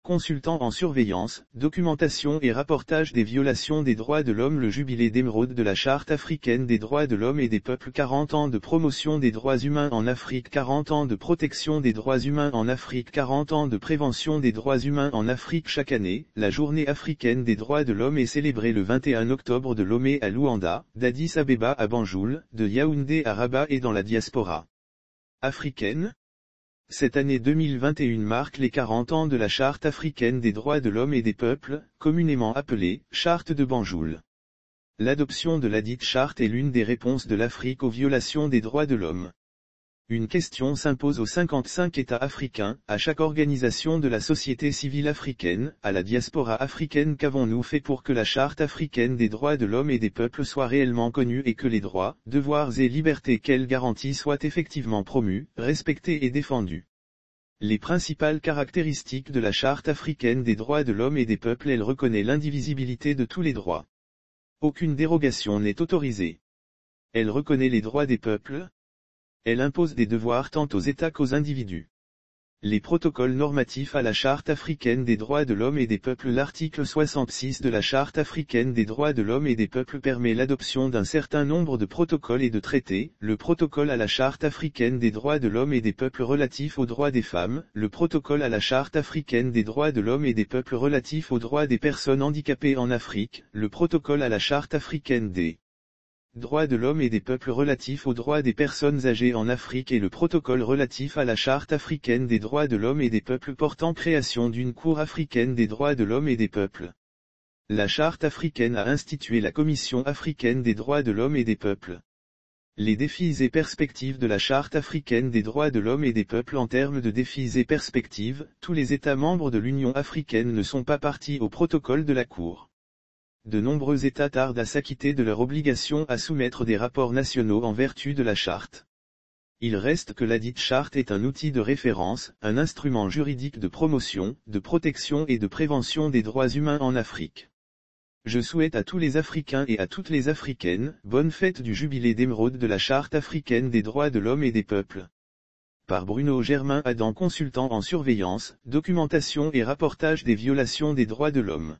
consultant en surveillance, documentation et rapportage des violations des droits de l'homme. Le jubilé d'émeraude de la Charte africaine des droits de l'homme et des peuples. 40 ans de promotion des droits humains en Afrique. 40 ans de protection des droits humains en Afrique. 40 ans de prévention des droits humains en Afrique. Chaque année, la journée africaine des droits de l'homme est célébrée le 21 octobre de Lomé à Luanda, d'Addis Abeba à Banjul, de Yaoundé à Rabat et dans la diaspora africaine. Cette année 2021 marque les 40 ans de la Charte africaine des droits de l'homme et des peuples, communément appelée Charte de Banjul. L'adoption de ladite charte est l'une des réponses de l'Afrique aux violations des droits de l'homme. Une question s'impose aux 55 États africains, à chaque organisation de la société civile africaine, à la diaspora africaine. Qu'avons-nous fait pour que la Charte africaine des droits de l'homme et des peuples soit réellement connue et que les droits, devoirs et libertés qu'elle garantit soient effectivement promus, respectés et défendus? Les principales caractéristiques de la Charte africaine des droits de l'homme et des peuples. Elle reconnaît l'indivisibilité de tous les droits. Aucune dérogation n'est autorisée. Elle reconnaît les droits des peuples. Elle impose des devoirs tant aux États qu'aux individus. Les protocoles normatifs à la Charte africaine des droits de l'homme et des peuples. L'article 66 de la Charte africaine des droits de l'homme et des peuples permet l'adoption d'un certain nombre de protocoles et de traités. Le protocole à la Charte africaine des droits de l'homme et des peuples relatif aux droits des femmes, le protocole à la Charte africaine des droits de l'homme et des peuples relatif aux droits des personnes handicapées en Afrique, le protocole à la Charte africaine des droits de l'homme et des peuples relatifs aux droits des personnes âgées en Afrique et le protocole relatif à la Charte africaine des droits de l'homme et des peuples portant création d'une Cour africaine des droits de l'homme et des peuples. La Charte africaine a institué la Commission africaine des droits de l'homme et des peuples. Les défis et perspectives de la Charte africaine des droits de l'homme et des peuples. En termes de défis et perspectives, tous les États membres de l'Union africaine ne sont pas partis au protocole de la Cour. De nombreux États tardent à s'acquitter de leur obligation à soumettre des rapports nationaux en vertu de la Charte. Il reste que ladite Charte est un outil de référence, un instrument juridique de promotion, de protection et de prévention des droits humains en Afrique. Je souhaite à tous les Africains et à toutes les Africaines, bonne fête du jubilé d'émeraude de la Charte africaine des droits de l'homme et des peuples. Par Bruno Germain Adam, consultant en surveillance, documentation et rapportage des violations des droits de l'homme.